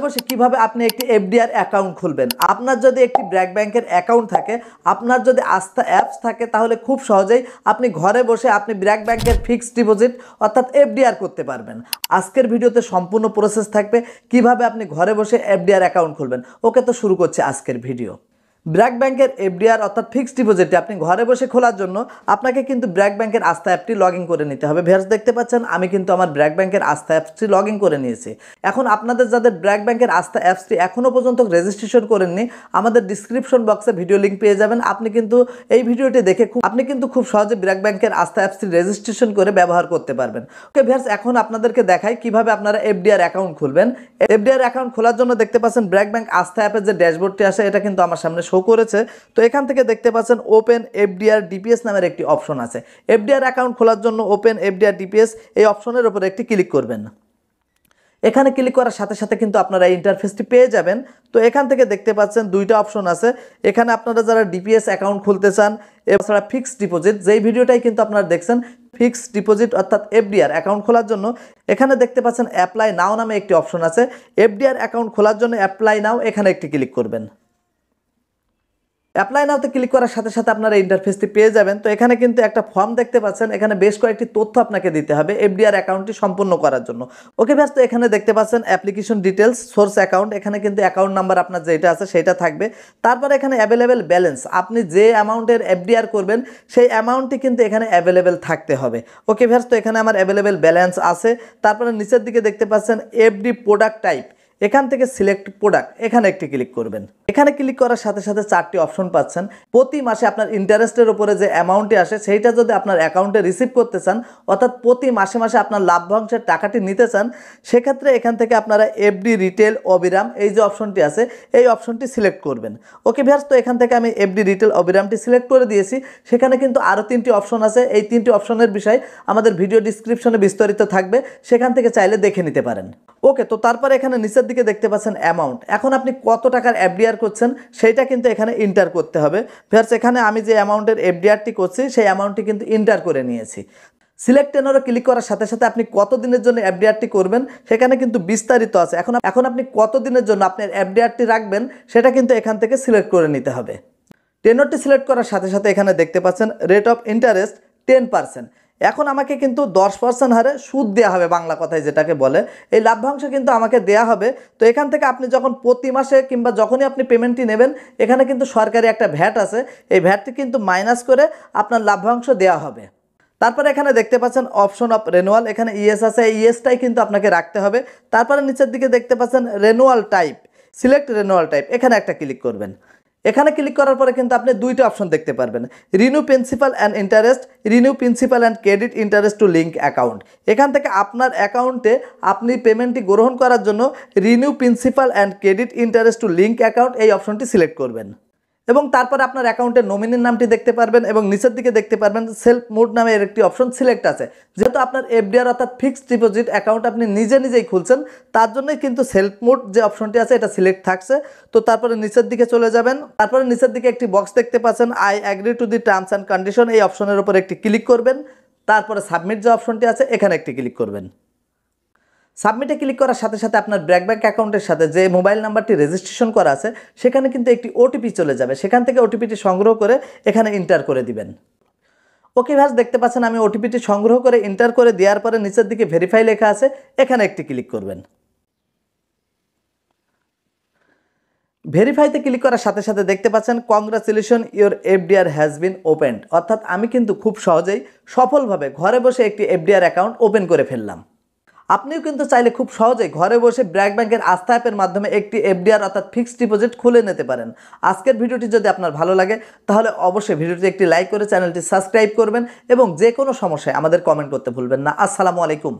বসে কিভাবে আপনি একটি এফডিআর অ্যাকাউন্ট খুলবেন। আপনার যদি একটি ব্র্যাক ব্যাংকের অ্যাকাউন্ট থাকে, আপনার যদি আস্থা অ্যাপস থাকে, তাহলে খুব সহজেই আপনি ঘরে বসে আপনি ব্র্যাক ব্যাংকের ফিক্সড ডিপোজিট অর্থাৎ এফডিআর করতে পারবেন। আজকের ভিডিওতে সম্পূর্ণ প্রসেস থাকবে কিভাবে আপনি ঘরে বসে এফডিআর অ্যাকাউন্ট খুলবেন। ওকে, তো শুরু করছে আজকের ভিডিও। ব্র্যাক ব্যাংকের এফডিআর অর্থাৎ ফিক্সড ডিপোজিটটি আপনি ঘরে বসে খোলার জন্য আপনাকে কিন্তু ব্র্যাক ব্যাংকের আস্থা অ্যাপটি লগ ইন করে নিতে হবে। ভিউয়ার্স, দেখতে পাচ্ছেন আমি কিন্তু আমার ব্র্যাক ব্যাংকের আস্থা অ্যাপসটি লগ ইন করে নিয়েছি। এখন আপনাদের যাদের ব্র্যাক ব্যাংকের আস্থা অ্যাপসটি এখনও পর্যন্ত রেজিস্ট্রেশন করেননি, আমাদের ডিসক্রিপশন বক্সে ভিডিও লিঙ্ক পেয়ে যাবেন। আপনি কিন্তু এই ভিডিওটি দেখে খুব সহজে ব্র্যাক ব্যাংকের আস্থা অ্যাপসটি রেজিস্ট্রেশন করে ব্যবহার করতে পারবেন। ওকে ভিউয়ার্স, এখন আপনাদেরকে দেখাই কিভাবে আপনারা এফডিআর অ্যাকাউন্ট খুলবেন। এফডিআর অ্যাকাউন্ট খোলার জন্য দেখতে পাচ্ছেন ব্র্যাক ব্যাংক আস্থা অ্যাপের যে ড্যাশবোর্ডটি আসে এটা কিন্তু আমার সামনে শো করেছে। তো এখান থেকে দেখতে পাচ্ছেন ওপেন এফডিআর ডিপিএস নামের একটি অপশন আছে। এফডিআর অ্যাকাউন্ট খোলার জন্য ওপেন এফডিআর ডিপিএস এই অপশনের উপরে একটি ক্লিক করবেন। এখানে ক্লিক করার সাথে সাথে কিন্তু আপনারা এই ইন্টারফেসটি পেয়ে যাবেন। তো এখান থেকে দেখতে পাচ্ছেন দুইটা অপশন আছে। এখানে আপনারা যারা ডিপিএস অ্যাকাউন্ট খুলতে চান, এছাড়া ফিক্সড ডিপোজিট, যেই ভিডিওটাই কিন্তু আপনারা দেখছেন ফিক্সড ডিপোজিট অর্থাৎ এফডিআর অ্যাকাউন্ট খোলার জন্য এখানে দেখতে পাচ্ছেন অ্যাপ্লাই নাও নামে একটি অপশন আছে। এফডিআর অ্যাকাউন্ট খোলার জন্য অ্যাপ্লাই নাও এখানে একটি ক্লিক করবেন। অ্যাপ্লাই নাওতে ক্লিক করার সাথে সাথে আপনারা ইন্টারফেসটি পেয়ে যাবেন। তো এখানে কিন্তু একটা ফর্ম দেখতে পাচ্ছেন, এখানে বেশ কয়েকটি তথ্য আপনাকে দিতে হবে এফডিআর অ্যাকাউন্টটি সম্পূর্ণ করার জন্য। ওকে ব্যস্ত, এখানে দেখতে পাচ্ছেন অ্যাপ্লিকেশন ডিটেলস, সোর্স অ্যাকাউন্ট, এখানে কিন্তু অ্যাকাউন্ট নাম্বার আপনার যেটা আছে সেটা থাকবে। তারপরে এখানে অ্যাভেলেবেল ব্যালেন্স, আপনি যে অ্যামাউন্টের এফডিআর করবেন সেই অ্যামাউন্টটি কিন্তু এখানে অ্যাভেলেবেল থাকতে হবে। ওকে ব্যস্ত, এখানে আমার অ্যাভেলেবেল ব্যালেন্স আছে। তারপরে নিচের দিকে দেখতে পাচ্ছেন এফডি প্রোডাক্ট টাইপ, এখান থেকে সিলেক্ট প্রোডাক্ট এখানে একটি ক্লিক করবেন। এখানে ক্লিক করার সাথে সাথে চারটি অপশন পাচ্ছেন। প্রতি মাসে আপনার ইন্টারেস্টের উপরে যে অ্যামাউন্টটি আসে সেইটা যদি আপনার অ্যাকাউন্টে রিসিভ করতে চান, অর্থাৎ প্রতি মাসে মাসে আপনার লাভ্যাংশের টাকাটি নিতে চান, সেক্ষেত্রে এখান থেকে আপনারা এফডি রিটেল অবিরাম এই যে অপশনটি আছে এই অপশনটি সিলেক্ট করবেন। ওকে ভিউয়ার্স, তো এখান থেকে আমি এফডি রিটেল অবিরামটি সিলেক্ট করে দিয়েছি। সেখানে কিন্তু আরও তিনটি অপশন আছে। এই তিনটি অপশনের বিষয় আমাদের ভিডিও ডিসক্রিপশনে বিস্তারিত থাকবে, সেখান থেকে চাইলে দেখে নিতে পারেন। ওকে, তো তারপরে এখানে নিচের দিকে দেখতে পাচ্ছেন অ্যামাউন্ট। এখন আপনি কত টাকার এফডিআর করছেন সেইটা কিন্তু এখানে এন্টার করতে হবে। ভিউয়ার্স, এখানে আমি যে অ্যামাউন্টের এফডিআরটি করছি সেই অ্যামাউন্টটি কিন্তু এন্টার করে নিয়েছি। সিলেক্ট টেনরে ক্লিক করার সাথে সাথে আপনি কত দিনের জন্য এফডিআরটি করবেন সেখানে কিন্তু বিস্তারিত আছে। এখন আপনি কত দিনের জন্য আপনার এফডিআরটি রাখবেন সেটা কিন্তু এখান থেকে সিলেক্ট করে নিতে হবে। টেনরটি সিলেক্ট করার সাথে সাথে এখানে দেখতে পাচ্ছেন রেট অফ ইন্টারেস্ট 10%। এখন আমাকে কিন্তু 10% হারে সুদ দেওয়া হবে, বাংলা কথায় যেটাকে বলে। এই লাভ্যাংশ কিন্তু আমাকে দেওয়া হবে। তো এখান থেকে আপনি যখন প্রতি মাসে কিংবা যখনই আপনি পেমেন্টটি নেবেন, এখানে কিন্তু সরকারি একটা ভ্যাট আছে, এই ভ্যাটটি কিন্তু মাইনাস করে আপনার লাভ্যাংশ দেওয়া হবে। তারপরে এখানে দেখতে পাচ্ছেন অপশন অফ রেনুয়াল, এখানে ইয়েস আছে, এই ইয়েসটাই কিন্তু আপনাকে রাখতে হবে। তারপরে নিচের দিকে দেখতে পাচ্ছেন renewal type, select renewal type, এখানে একটা ক্লিক করবেন। এখানে ক্লিক করার পরে কিন্তু আপনি দুইটা অপশন দেখতে পারবেন, renew principal and interest, renew principal and credit interest to link account. এখান থেকে আপনার অ্যাকাউন্টে আপনি পেমেন্টটি গ্রহণ করার জন্য renew principal and credit interest to link account এই অপশনটি সিলেক্ট করবেন। এবং তারপরে আপনার অ্যাকাউন্টের নমিনির নামটি দেখতে পারবেন এবং নিচের দিকে দেখতে পারবেন সেলফ মোড নামে এর একটি অপশন সিলেক্ট আছে। যেহেতু আপনার এফডিআর অর্থাৎ ফিক্সড ডিপোজিট অ্যাকাউন্ট আপনি নিজেই খুলছেন, তার জন্যই কিন্তু সেলফ মোড যে অপশনটি আছে এটা সিলেক্ট থাকছে। তো তারপরে নিচের দিকে চলে যাবেন। তারপরে নিচের দিকে একটি বক্স দেখতে পাচ্ছেন I agree to the terms and condition, এই অপশনের উপর একটি ক্লিক করবেন। তারপরে সাবমিট যে অপশনটি আছে এখানে একটি ক্লিক করবেন। সাবমিটে ক্লিক করার সাথে সাথে আপনার ব্র্যাক ব্যাংক অ্যাকাউন্টের সাথে যে মোবাইল নাম্বারটি রেজিস্ট্রেশন করা আছে সেখানে কিন্তু একটি ওটিপি চলে যাবে। সেখান থেকে ওটিপিটি সংগ্রহ করে এখানে এন্টার করে দিবেন। ওকে ভিউয়ার্স, দেখতে পাচ্ছেন আমি ওটিপিটি সংগ্রহ করে এন্টার করে দেওয়ার পরে নিচের দিকে ভেরিফাই লেখা আছে, এখানে একটি ক্লিক করবেন। ভেরিফাইতে ক্লিক করার সাথে সাথে দেখতে পাচ্ছেন congratulation your FDR has been opened, অর্থাৎ আমি কিন্তু খুব সহজেই সফলভাবে ঘরে বসে একটি এফডিআর অ্যাকাউন্ট ওপেন করে ফেললাম। আপনিও কিন্তু চাইলে খুব সহজেই ঘরে বসে ব্র্যাক ব্যাংকের আস্থা অ্যাপের মাধ্যমে একটি এফডিআর অর্থাৎ ফিক্সড ডিপোজিট খুলে নিতে পারেন। আজকের ভিডিওটি যদি আপনার ভালো লাগে তাহলে অবশ্যই ভিডিওটি একটি লাইক করে চ্যানেলটি সাবস্ক্রাইব করবেন এবং যে কোনো সমস্যায় আমাদের কমেন্ট করতে ভুলবেন না। আসসালামু আলাইকুম।